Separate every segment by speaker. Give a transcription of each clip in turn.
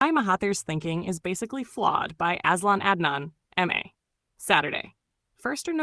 Speaker 1: Why Mahathir's Thinking is Basically Flawed by AZLAN ADNAN, M.A. Saturday, 1st of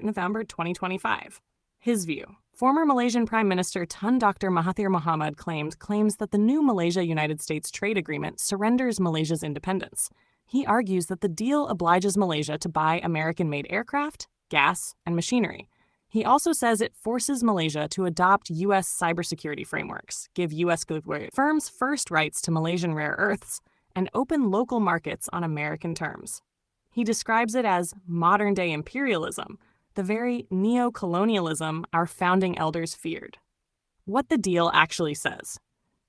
Speaker 1: November 2025. His view. Former Malaysian Prime Minister Tun Dr. Mahathir Mohamad claims that the new Malaysia-United States trade agreement surrenders Malaysia's independence. He argues that the deal obliges Malaysia to buy American-made aircraft, gas, and machinery. He also says it forces Malaysia to adopt U.S. cybersecurity frameworks, give U.S. firms first rights to Malaysian rare earths, and open local markets on American terms. He describes it as modern-day imperialism, the very neo-colonialism our founding elders feared. What the deal actually says.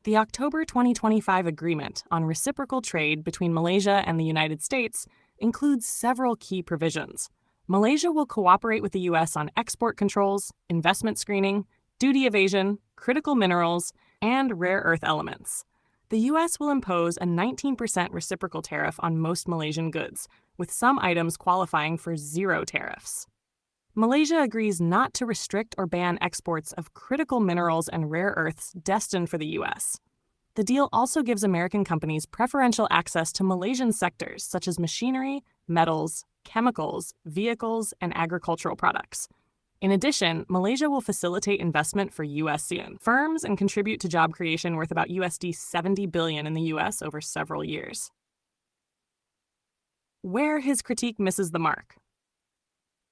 Speaker 1: The October 2025 agreement on reciprocal trade between Malaysia and the United States includes several key provisions. Malaysia will cooperate with the U.S. on export controls, investment screening, duty evasion, critical minerals, and rare earth elements. The U.S. will impose a 19% reciprocal tariff on most Malaysian goods, with some items qualifying for zero tariffs. Malaysia agrees not to restrict or ban exports of critical minerals and rare earths destined for the U.S. The deal also gives American companies preferential access to Malaysian sectors such as machinery, metals, chemicals, vehicles, and agricultural products. In addition, Malaysia will facilitate investment for U.S. firms and contribute to job creation worth about $70 billion in the U.S. over several years. Where his critique misses the mark.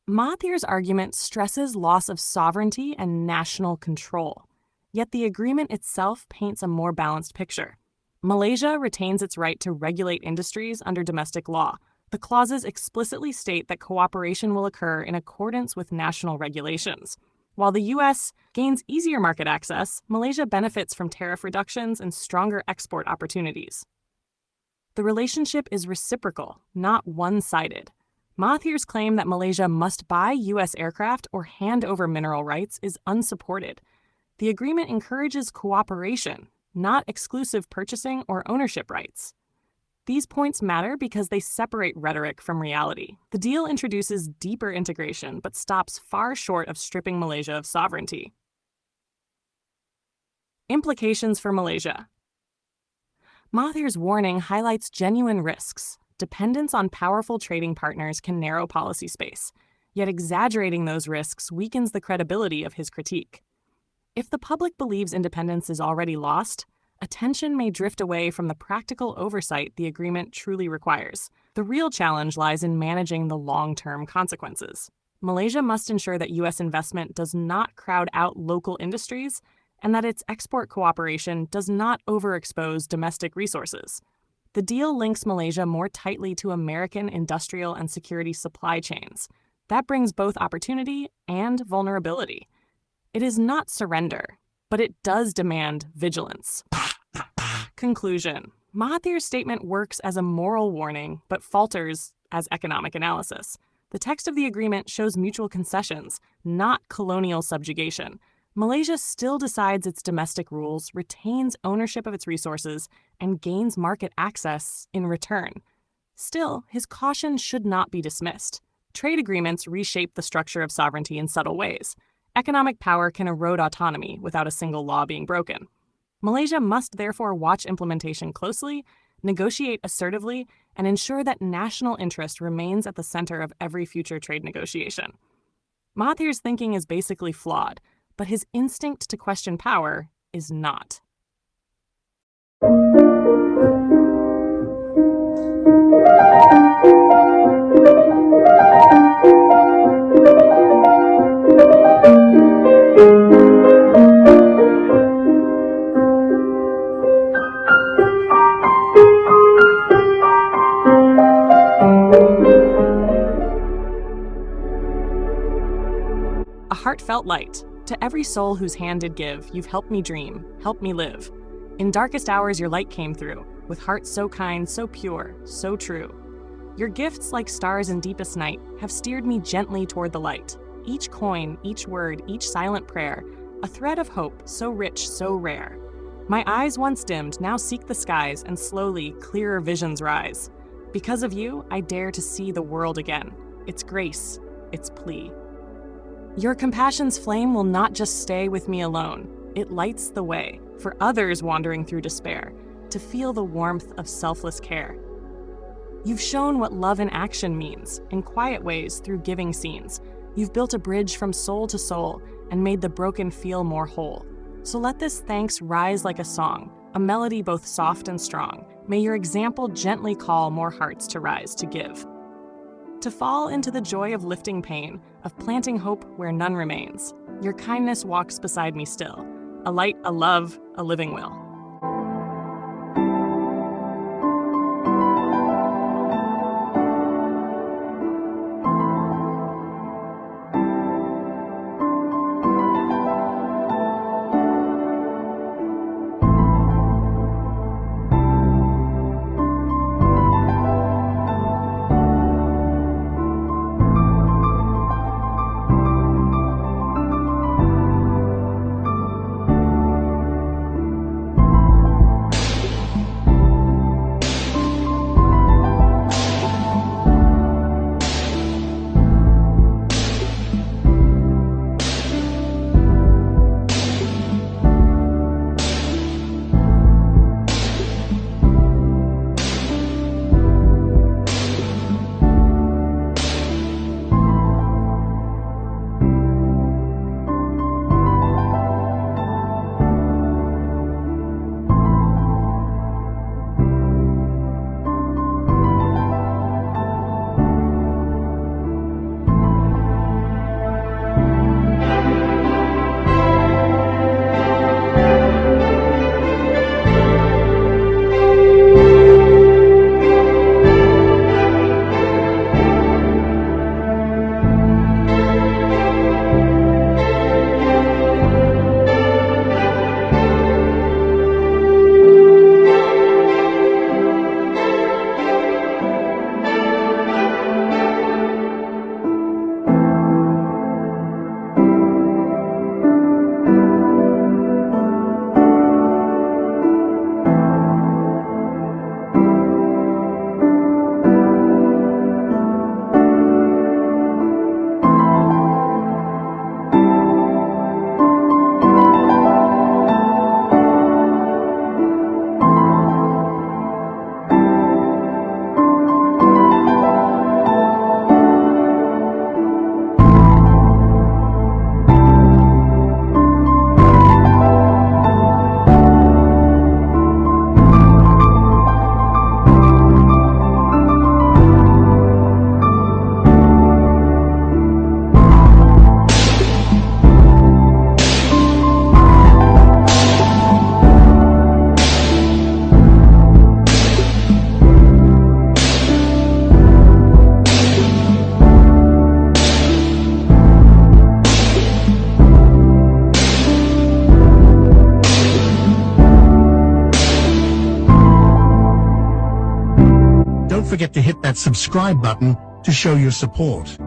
Speaker 1: Mahathir's argument stresses loss of sovereignty and national control, yet the agreement itself paints a more balanced picture. Malaysia retains its right to regulate industries under domestic law. The clauses explicitly state that cooperation will occur in accordance with national regulations. While the U.S. gains easier market access, Malaysia benefits from tariff reductions and stronger export opportunities. The relationship is reciprocal, not one-sided. Mahathir's claim that Malaysia must buy U.S. aircraft or hand over mineral rights is unsupported. The agreement encourages cooperation, not exclusive purchasing or ownership rights. These points matter because they separate rhetoric from reality. The deal introduces deeper integration but stops far short of stripping Malaysia of sovereignty. Implications for Malaysia. Mahathir's warning highlights genuine risks. Dependence on powerful trading partners can narrow policy space, yet exaggerating those risks weakens the credibility of his critique. If the public believes independence is already lost, attention may drift away from the practical oversight the agreement truly requires. The real challenge lies in managing the long-term consequences. Malaysia must ensure that U.S. investment does not crowd out local industries and that its export cooperation does not overexpose domestic resources. The deal links Malaysia more tightly to American industrial and security supply chains. That brings both opportunity and vulnerability. It is not surrender, but it does demand vigilance. Conclusion. Mahathir's statement works as a moral warning, but falters as economic analysis. The text of the agreement shows mutual concessions, not colonial subjugation. Malaysia still decides its domestic rules, retains ownership of its resources, and gains market access in return. Still, his caution should not be dismissed. Trade agreements reshape the structure of sovereignty in subtle ways. Economic power can erode autonomy without a single law being broken. Malaysia must therefore watch implementation closely, negotiate assertively, and ensure that national interest remains at the center of every future trade negotiation. Mahathir's thinking is basically flawed, but his instinct to question power is not. A heartfelt light. To every soul whose hand did give, you've helped me dream, helped me live. In darkest hours your light came through, with hearts so kind, so pure, so true. Your gifts, like stars in deepest night, have steered me gently toward the light. Each coin, each word, each silent prayer, a thread of hope, so rich, so rare. My eyes once dimmed now seek the skies, and slowly, clearer visions rise. Because of you, I dare to see the world again, its grace, its plea. Your compassion's flame will not just stay with me alone. It lights the way for others wandering through despair. to feel the warmth of selfless care. You've shown what love in action means, in quiet ways through giving scenes. You've built a bridge from soul to soul and made the broken feel more whole. So let this thanks rise like a song, a melody both soft and strong. May your example gently call more hearts to rise to give. To fall into the joy of lifting pain, of planting hope where none remains. Your kindness walks beside me still, a light, a love, a living will.
Speaker 2: Don't forget to hit that subscribe button to show your support.